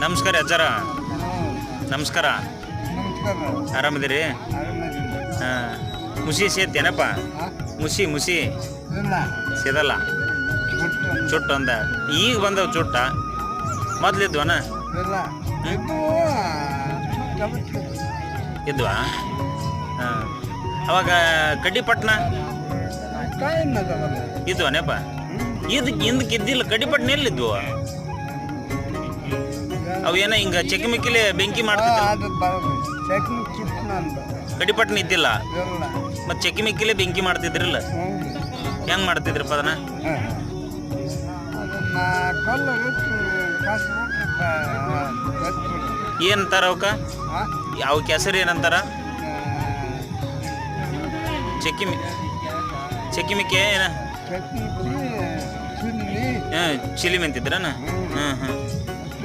ನಮಸ್ಕಾರ ಅಜ್ಜಾರ. ನಮಸ್ಕಾರ. ಆರಾಮದಿರಿ? ಹಾಂ. ಮುಸಿ ಸೇತೇನಪ್ಪ? ಮುಸಿ ಮುಸಿ ಸೇದಲ್ಲ, ಚುಟ್ಟು ಅಂದ. ಈಗ ಬಂದವು ಚುಟ್ಟ, ಮೊದ್ಲಿದ್ವನ? ಇದ್ವಾ? ಹಾಂ. ಅವಾಗ ಕಡ್ಡಿಪಟ್ನ ಇದ್ವನೇಪ್ಪ? ಹಿಂದಕ್ಕೆ ಇದ್ದಿಲ್ಲ, ಕಡ್ಡಿಪಟ್ನ ಎಲ್ಲಿದ್ವು ಅವೇನ? ಹಿಂಗ ಚಕಿಮಿಕ್ಕಿಲೆ ಬೆಂಕಿ ಮಾಡ್ತಿದ್ದ, ಕಡ್ಡಿಪಟ್ನ ಇದ್ದಿಲ್ಲ, ಮತ್ತೆ ಚಕಿಮಿಕ್ಕಿಲೆ ಬೆಂಕಿ ಮಾಡ್ತಿದ್ರಲ್ಲ, ಹೆಂಗ್ ಮಾಡ್ತಿದ್ರಪ್ಪ ಅದನ್ನ? ಏನಂತಾರ ಅವಕ್ಕ? ಅವಕ್ಕೆ ಹೆಸರು ಏನಂತಾರ? ಚಕಿಮಿಕ್ಕೆ ಏನ? ಚಿಲಿಮಿ ಅಂತಿದ್ರನ? ಹ್ಞೂ ಹ್ಞೂ.